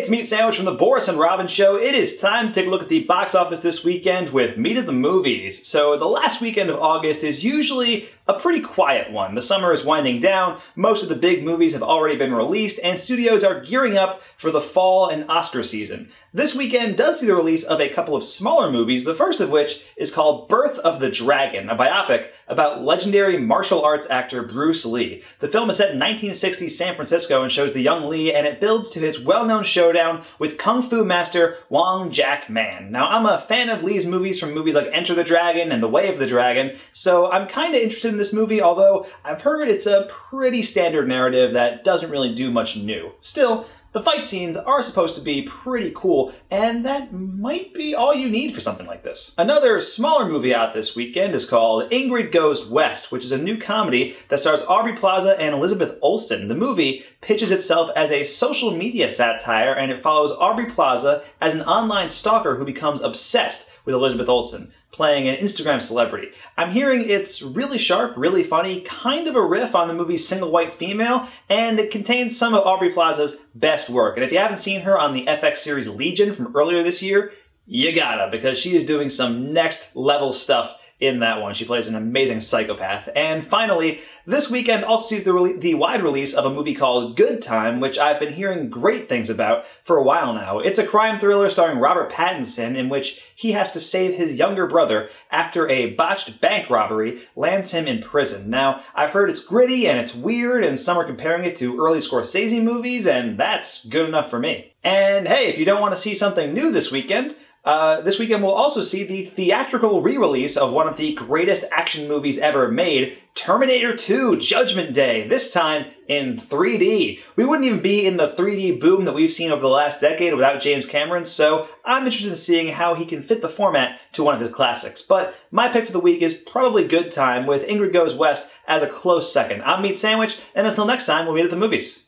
it's Meat Sandwich from the Boris and Robin Show. It is time to take a look at the box office this weekend with Meat of the Movies. So the last weekend of August is usually a pretty quiet one. The summer is winding down, most of the big movies have already been released, and studios are gearing up for the fall and Oscar season. This weekend does see the release of a couple of smaller movies, the first of which is called Birth of the Dragon, a biopic about legendary martial arts actor Bruce Lee. The film is set in 1960s San Francisco and shows the young Lee, and it builds to his well-known showdown with Kung Fu master Wong Jack Man. Now, I'm a fan of Lee's movies from movies like Enter the Dragon and The Way of the Dragon, so I'm kind of interested in this movie, although I've heard it's a pretty standard narrative that doesn't really do much new. Still, the fight scenes are supposed to be pretty cool, and that might be all you need for something like this. Another smaller movie out this weekend is called Ingrid Goes West, which is a new comedy that stars Aubrey Plaza and Elizabeth Olsen. The movie pitches itself as a social media satire, and it follows Aubrey Plaza as an online stalker who becomes obsessed with Elizabeth Olsen, playing an Instagram celebrity. I'm hearing it's really sharp, really funny, kind of a riff on the movie's Single White Female, and it contains some of Aubrey Plaza's best work. And if you haven't seen her on the FX series Legion from earlier this year, you gotta, because she is doing some next level stuff in that one. She plays an amazing psychopath. And finally, this weekend also sees the wide release of a movie called Good Time, which I've been hearing great things about for a while now. It's a crime thriller starring Robert Pattinson in which he has to save his younger brother after a botched bank robbery lands him in prison. Now, I've heard it's gritty and it's weird, and some are comparing it to early Scorsese movies, and that's good enough for me. And hey, if you don't want to see something new this weekend we'll also see the theatrical re-release of one of the greatest action movies ever made, Terminator 2: Judgment Day, this time in 3D. We wouldn't even be in the 3D boom that we've seen over the last decade without James Cameron, so I'm interested in seeing how he can fit the format to one of his classics. But my pick for the week is probably Good Time, with Ingrid Goes West as a close second. I'm Meat Sandwich, and until next time, we'll meet at the movies.